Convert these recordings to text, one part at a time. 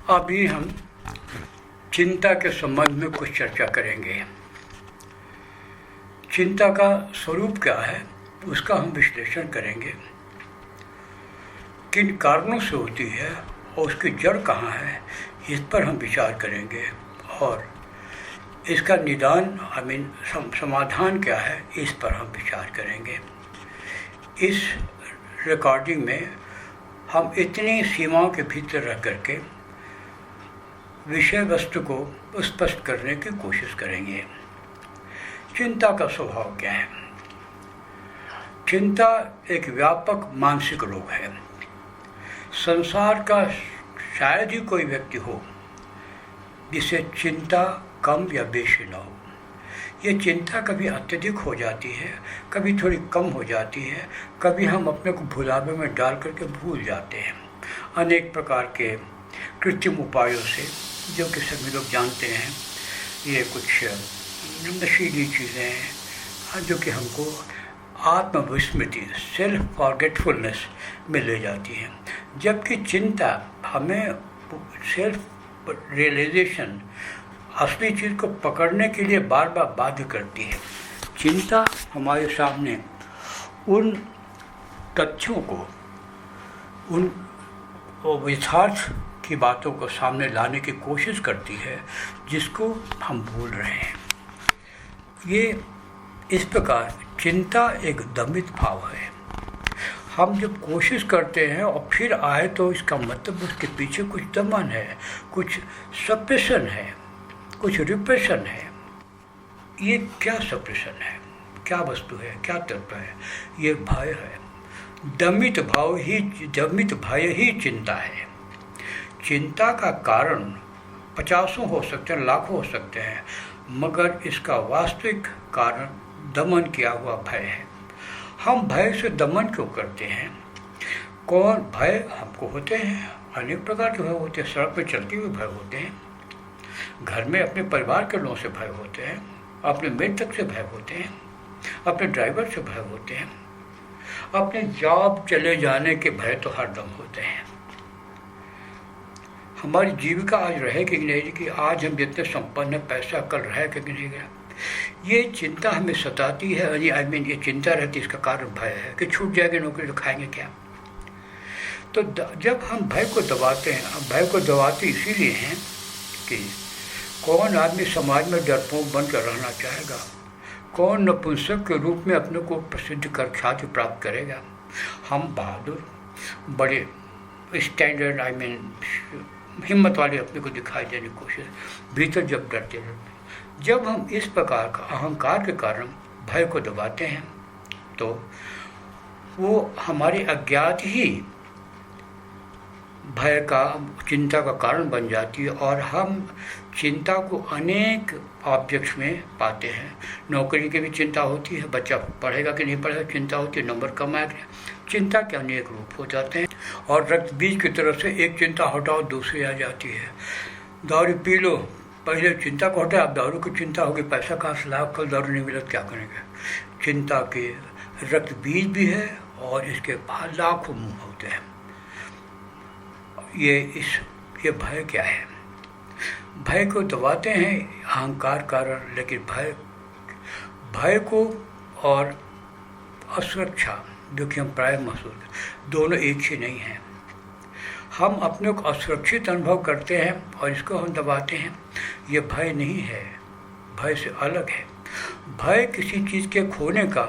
अभी हम चिंता के संबंध में कुछ चर्चा करेंगे। चिंता का स्वरूप क्या है, उसका हम विश्लेषण करेंगे। किन कारणों से होती है और उसकी जड़ कहाँ है, इस पर हम विचार करेंगे। और इसका निदान समाधान क्या है, इस पर हम विचार करेंगे। इस रिकॉर्डिंग में हम इतनी सीमाओं के भीतर रह करके विषय वस्तु को स्पष्ट करने की कोशिश करेंगे। चिंता का स्वभाव क्या है? चिंता एक व्यापक मानसिक रोग है। संसार का शायद ही कोई व्यक्ति हो जिसे चिंता कम या बेशी न हो। ये चिंता कभी अत्यधिक हो जाती है, कभी थोड़ी कम हो जाती है, कभी हम अपने को भुलावे में डाल करके भूल जाते हैं अनेक प्रकार के कृत्रिम उपायों से, जो कि सभी लोग जानते हैं। ये कुछ नशीली चीज़ें हैं जो कि हमको आत्मविस्मृति, सेल्फ फॉरगेटफुलनेस में ले जाती हैं, जबकि चिंता हमें सेल्फ रियलाइजेशन, असली चीज़ को पकड़ने के लिए बार बार बाध्य करती है। चिंता हमारे सामने उन तथ्यों को, उन यथार्थ की बातों को सामने लाने की कोशिश करती है जिसको हम भूल रहे हैं। ये इस प्रकार चिंता एक दमित भाव है। हम जब कोशिश करते हैं और फिर आए तो इसका मतलब उसके पीछे कुछ दमन है, कुछ सप्रेशन है, कुछ रिप्रेशन है। ये क्या सप्रेशन है, क्या वस्तु है, क्या तत्व है? ये भय है। दमित भय ही चिंता है। चिंता का कारण 50 हो सकते हैं, लाखों हो सकते हैं, मगर इसका वास्तविक कारण दमन किया हुआ भय है। हम भय से दमन क्यों करते हैं? कौन भय हमको होते हैं? अनेक प्रकार के भय होते हैं। सड़क पर चलते हुए भय होते हैं, घर में अपने परिवार के लोगों से भय होते हैं, अपने मित्र से भय होते हैं, अपने ड्राइवर से भय होते हैं, अपने जॉब चले जाने के भय तो हरदम होते हैं। हमारी जीविका आज रहेगी कि नहीं, कि आज हम जितने संपन्न हैं, पैसा कल रहेगा कि नहीं रहेगा, ये चिंता हमें सताती है। ये चिंता रहती है। इसका कारण भय है कि छूट जाएगी नौकरी तो खाएंगे क्या। तो जब हम भय को दबाते हैं, अब भय को दबाते इसीलिए हैं कि कौन आदमी समाज में डरपोक बनकर रहना चाहेगा, कौन नपुंसक के रूप में अपने को प्रसिद्ध कर ख्याति प्राप्त करेगा। हम बहादुर, बड़े स्टैंडर्ड हिम्मत वाले अपने को दिखाई देने की कोशिश, भीतर जब डरते रहते। जब हम इस प्रकार का अहंकार के कारण भय को दबाते हैं तो वो हमारे अज्ञात ही भय का, चिंता का कारण बन जाती है। और हम चिंता को अनेक ऑब्जेक्ट्स में पाते हैं। नौकरी की भी चिंता होती है, बच्चा पढ़ेगा कि नहीं पढ़ेगा चिंता होती है, नंबर कम आएगा, चिंता के अनेक रूप हो जाते हैं। और रक्त बीज की तरफ से एक चिंता हटाओ दूसरी आ जाती है। दारू पी लो, पहले चिंता को हटाए, अब दारू की चिंता होगी, पैसा कहाँ से लाओ, कल दारू नहीं मिला तो क्या करेंगे। चिंता के रक्त बीज भी है और इसके बाद लाखों मुँह होते हैं। ये भय क्या है? भय को दबाते हैं अहंकार कारण, लेकिन भय को और असुरक्षा, जो कि हम प्राय महसूस, दोनों एक ही नहीं हैं। हम अपने को असुरक्षित अनुभव करते हैं और इसको हम दबाते हैं। ये भय नहीं है, भय से अलग है। भय किसी चीज़ के खोने का,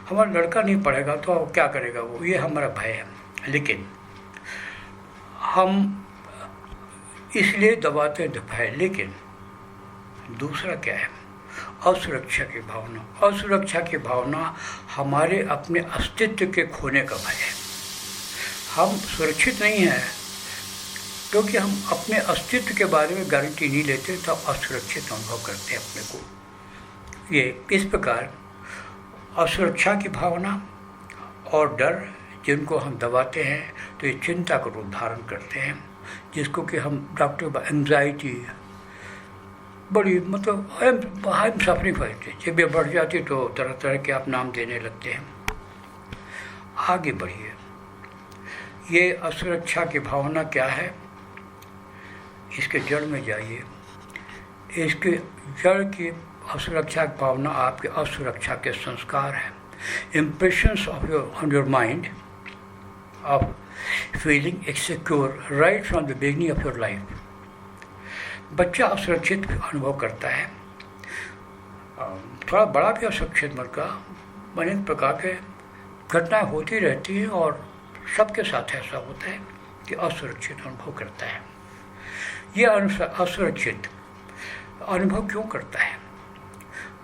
हमारा लड़का नहीं पढ़ेगा तो क्या करेगा वो, ये हमारा भय है। लेकिन हम इसलिए दबाते हैं भय। लेकिन दूसरा क्या है? असुरक्षा की भावना। असुरक्षा की भावना हमारे अपने अस्तित्व के खोने का भय है। हम सुरक्षित नहीं हैं क्योंकि हम अपने अस्तित्व के बारे में गारंटी नहीं लेते, तो असुरक्षित अनुभव करते हैं अपने को। ये इस प्रकार असुरक्षा की भावना और डर जिनको हम दबाते हैं तो ये चिंता का रूप धारण करते हैं, जिसको कि हम डॉक्टर एंग्जाइटी, बड़ी मतलब हम सफरिंग होती है। जब ये बढ़ जाती तो तरह तरह के आप नाम देने लगते हैं। आगे बढ़िए। ये असुरक्षा की भावना क्या है? इसके जड़ में जाइए। इसके जड़ की असुरक्षा की भावना आपके असुरक्षा के संस्कार हैं, impressions of on your mind of feeling insecure right from the beginning of your life. बच्चा असुरक्षित अनुभव करता है, थोड़ा बड़ा भी असुरक्षित मन का, अनेक प्रकार के घटनाएं होती रहती हैं और सबके साथ ऐसा होता है कि असुरक्षित अनुभव करता है। ये असुरक्षित अनुभव क्यों करता है?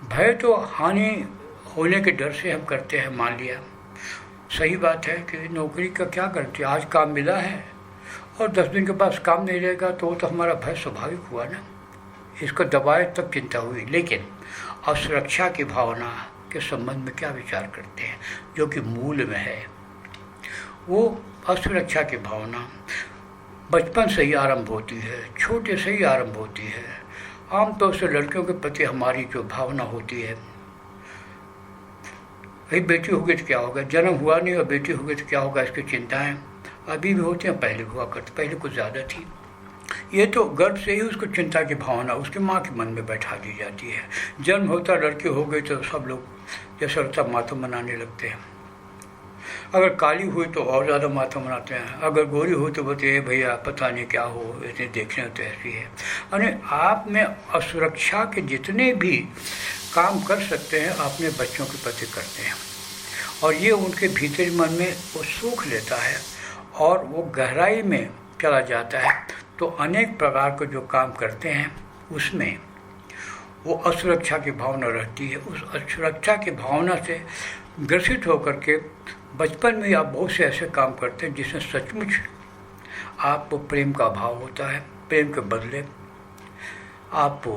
भय तो हानि होने के डर से हम करते हैं, मान लिया, सही बात है कि नौकरी का क्या करते, आज काम मिला है और 10 दिन के बाद काम नहीं रहेगा, तो वो तो हमारा भय स्वाभाविक हुआ ना, इसको दबाए तब चिंता हुई। लेकिन असुरक्षा की भावना के संबंध में क्या विचार करते हैं, जो कि मूल में है? वो असुरक्षा की भावना बचपन से ही आरंभ होती है, छोटे से ही आरंभ होती है। आमतौर से लड़कियों के प्रति हमारी जो भावना होती है, भाई बेटी हो गई तो क्या होगा, जन्म हुआ नहीं और बेटी हो गई तो क्या होगा, इसकी चिंताएं अभी भी होती हैं, पहले हुआ करती, पहले कुछ ज़्यादा थी। ये तो गर्भ से ही उसको चिंता की भावना उसके माँ के मन में बैठा दी जाती है। जन्म होता लड़की हो गई तो सब लोग जैसा होता मातम मनाने लगते हैं। अगर काली हुई तो और ज़्यादा मातम मनाते हैं, अगर गोरी हुई तो बोलते हैं भैया पता नहीं क्या हो, इतने देखने तो ऐसी है। यानी आप में असुरक्षा के जितने भी काम कर सकते हैं अपने बच्चों के प्रति करते हैं, और ये उनके भीतर मन में वो सूख लेता है और वो गहराई में चला जाता है। तो अनेक प्रकार के जो काम करते हैं उसमें वो असुरक्षा की भावना रहती है। उस असुरक्षा की भावना से ग्रसित होकर के बचपन में आप बहुत से ऐसे काम करते हैं जिसमें सचमुच आपको प्रेम का भाव होता है, प्रेम के बदले आपको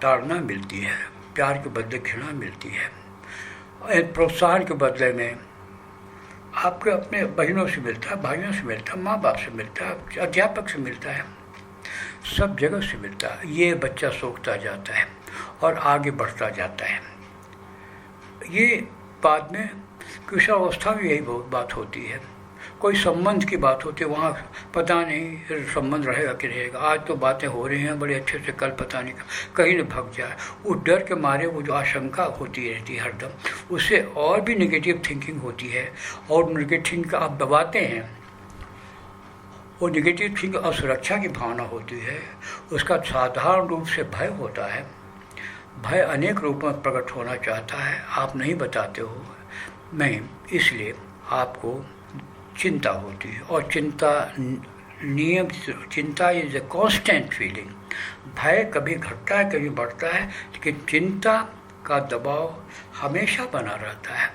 ताड़ना मिलती है, प्यार के बदले घृणा मिलती है, प्रोत्साहन के बदले में आपके अपने बहनों से मिलता है, भाइयों से मिलता है, माँ बाप से मिलता है, अध्यापक से मिलता है, सब जगह से मिलता है। ये बच्चा सोखता जाता है और आगे बढ़ता जाता है। ये बाद में किशोरावस्था में यही बहुत बात होती है, कोई संबंध की बात होती है, वहाँ पता नहीं संबंध रहेगा कि रहेगा। आज तो बातें हो रही हैं बड़े अच्छे से, कल पता नहीं कहीं न भग जाए। उस डर के मारे वो जो आशंका होती रहती है हरदम, उससे और भी नेगेटिव थिंकिंग होती है, और नेगेटिव थिंकिंग आप दबाते हैं, वो नेगेटिव थिंकिंग असुरक्षा की भावना होती है। उसका साधारण रूप से भय होता है। भय अनेक रूपों में प्रकट होना चाहता है, आप नहीं बताते हो, नहीं, इसलिए आपको चिंता होती है। और चिंता इज ए कांस्टेंट फीलिंग। भय कभी घटता है कभी बढ़ता है, लेकिन चिंता का दबाव हमेशा बना रहता है।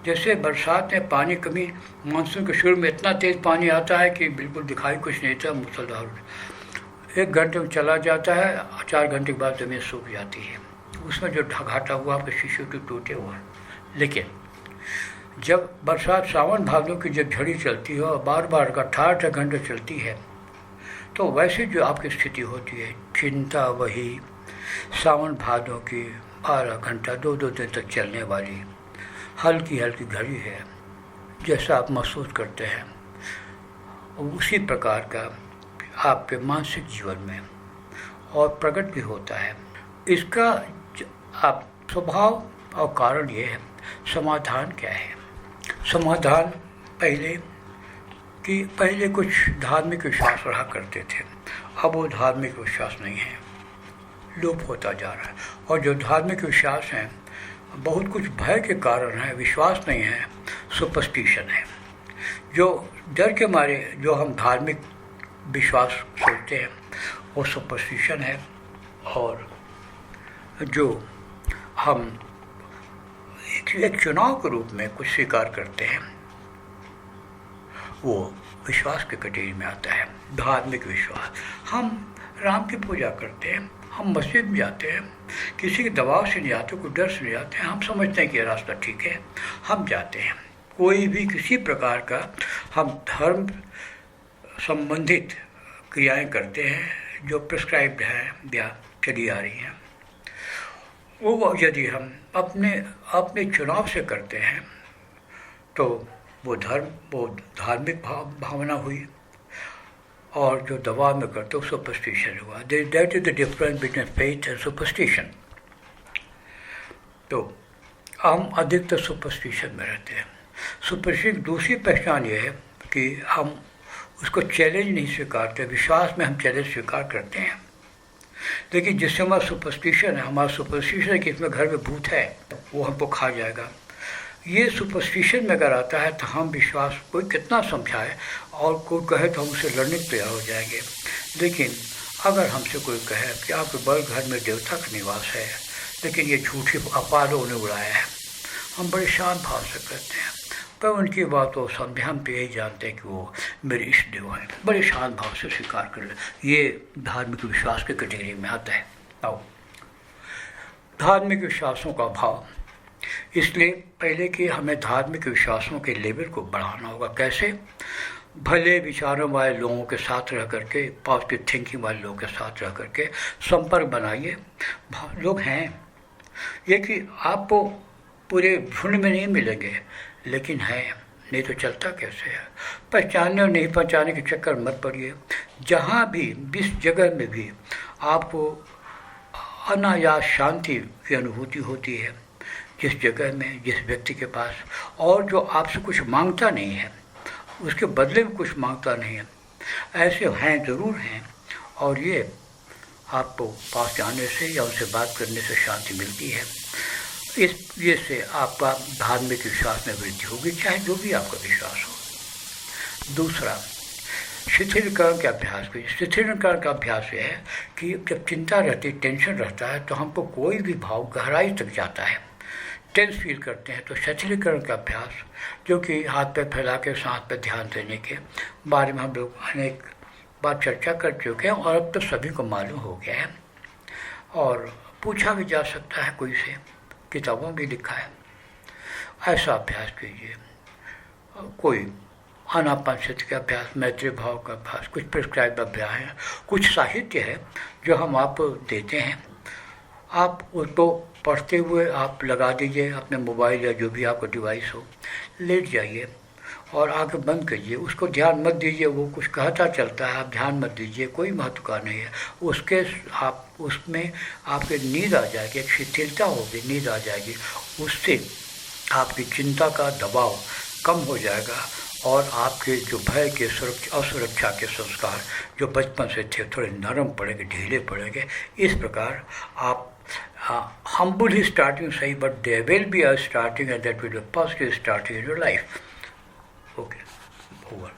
जैसे बरसात में पानी कमी, मानसून के शुरू में इतना तेज़ पानी आता है कि बिल्कुल दिखाई कुछ नहीं था, मूसलाधार 1 घंटे में चला जाता है, 4 घंटे के बाद ज़मीन सूख जाती है, उसमें जो घाटा हुआ आपके शीशे के टूटे हुए। लेकिन जब बरसात सावन भादों की जब झड़ी चलती है और बार बार का 18 घंटे चलती है, तो वैसे जो आपकी स्थिति होती है, चिंता वही सावन भादों की 12 घंटा 2-2 दिन तक चलने वाली हल्की हल्की घड़ी है, जैसा आप महसूस करते हैं, उसी प्रकार का आपके मानसिक जीवन में और प्रकट भी होता है। इसका आप स्वभाव और कारण ये है। समाधान क्या है? समाधान पहले कुछ धार्मिक विश्वास रहा करते थे, अब वो धार्मिक विश्वास नहीं है, लोप होता जा रहा है। और जो धार्मिक विश्वास हैं बहुत कुछ भय के कारण है, विश्वास नहीं है, सुपरस्टिशन है। जो डर के मारे जो हम धार्मिक विश्वास सोचते हैं वो सुपरस्टिशन है, और जो हम एक चुनाव के रूप में कुछ स्वीकार करते हैं वो विश्वास के कैटेगरी में आता है। धार्मिक विश्वास, हम राम की पूजा करते हैं, हम मस्जिद में जाते हैं, किसी के दबाव से नहीं जाते, कोई डर से नहीं जाते हैं, हम समझते हैं कि ये रास्ता ठीक है, हम जाते हैं। कोई भी किसी प्रकार का हम धर्म संबंधित क्रियाएं करते हैं जो प्रिस्क्राइब्ड हैं या चली आ रही हैं, वो यदि हम अपने चुनाव से करते हैं तो वो धार्मिक भावना हुई। और जो दवा में करते हो सुपरस्टिशन हुआ। That is the difference between faith and superstition. तो हम अधिकतर सुपरस्टिशन में रहते हैं। सुपरस्टिशन दूसरी पहचान ये है कि हम उसको चैलेंज नहीं स्वीकारते, विश्वास में हम चैलेंज स्वीकार करते हैं। लेकिन जिससे हमारा सुपरस्टिशन है, हमारा सुपरस्टिशन है कि इसमें घर में भूत है, वो हमको खा जाएगा। ये सुपरस्टिशन में अगर आता है तो हम विश्वास कोई कितना समझाए और कोई कहे तो हम उसे लड़ने को तैयार हो जाएंगे। लेकिन अगर हमसे कोई कहे कि आपके बड़े घर में देवता का निवास है, लेकिन ये झूठी अफवाह उन्हें उड़ाया है, हम बड़े शांत भाव से कहते हैं। पर उनकी बात को समझे, हम तो यही जानते हैं कि वो मेरे इष्ट देव हैं, बड़े शांत भाव से स्वीकार कर ले। ये धार्मिक विश्वास की कैटेगरी में आता है। आओ, धार्मिक विश्वासों का भाव, इसलिए पहले कि हमें धार्मिक विश्वासों के लेवल को बढ़ाना होगा। कैसे? भले विचारों वाले लोगों के साथ रह करके, पॉजिटिव थिंकिंग वाले लोगों के साथ रह करके संपर्क बनाइए। लोग हैं ये कि आपको पूरे झुंड में नहीं मिलेंगे, लेकिन हैं, नहीं तो चलता कैसे है। पहचानने और नहीं पहचानने के चक्कर मत पड़िए। जहाँ भी, जिस जगह में भी आपको अनायास शांति की अनुभूति होती है, जिस जगह में, जिस व्यक्ति के पास, और जो आपसे कुछ मांगता नहीं है, उसके बदले में कुछ मांगता नहीं है, ऐसे हैं, ज़रूर हैं। और ये आपको पास जाने से या उनसे बात करने से शांति मिलती है। इस ये से आपका धार्मिक विश्वास में वृद्धि होगी, चाहे जो भी आपका विश्वास हो। दूसरा, शिथिलीकरण के अभ्यास को। शिथिलीकरण का अभ्यास ये है कि जब चिंता रहती, टेंशन रहता है, तो हमको कोई भी भाव गहराई तक जाता है, टेंस फील करते हैं। तो शिथिलीकरण का अभ्यास, जो कि हाथ पैर फैला के सांस पर ध्यान देने के बारे में हम लोग अनेक बार चर्चा कर चुके हैं, और अब तो सभी को मालूम हो गया है और पूछा भी जा सकता है कोई से, किताबों भी लिखा है। ऐसा अभ्यास कीजिए। कोई आनापानसति का अभ्यास, मैत्री भाव का अभ्यास, कुछ प्रिस्क्राइब अभ्यास है, कुछ साहित्य है जो हम आपको देते हैं। आप उसको पढ़ते हुए आप लगा दीजिए अपने मोबाइल या जो भी आपका डिवाइस हो, लेट जाइए और आंखें बंद करिए। उसको ध्यान मत दीजिए, वो कुछ कहता चलता है, आप ध्यान मत दीजिए, कोई महत्व का नहीं है उसके। आप उसमें आपके नींद आ जाएगी, एक शिथिलता होगी, नींद आ जाएगी। उससे आपकी चिंता का दबाव कम हो जाएगा और आपके जो भय के असुरक्षा के संस्कार जो बचपन से थे, थोड़े नरम पड़ेंगे, ढीले पड़ेंगे। इस प्रकार आप humble starting सही, but there will be a starting and that will be a positive starting in your life. Okay, over.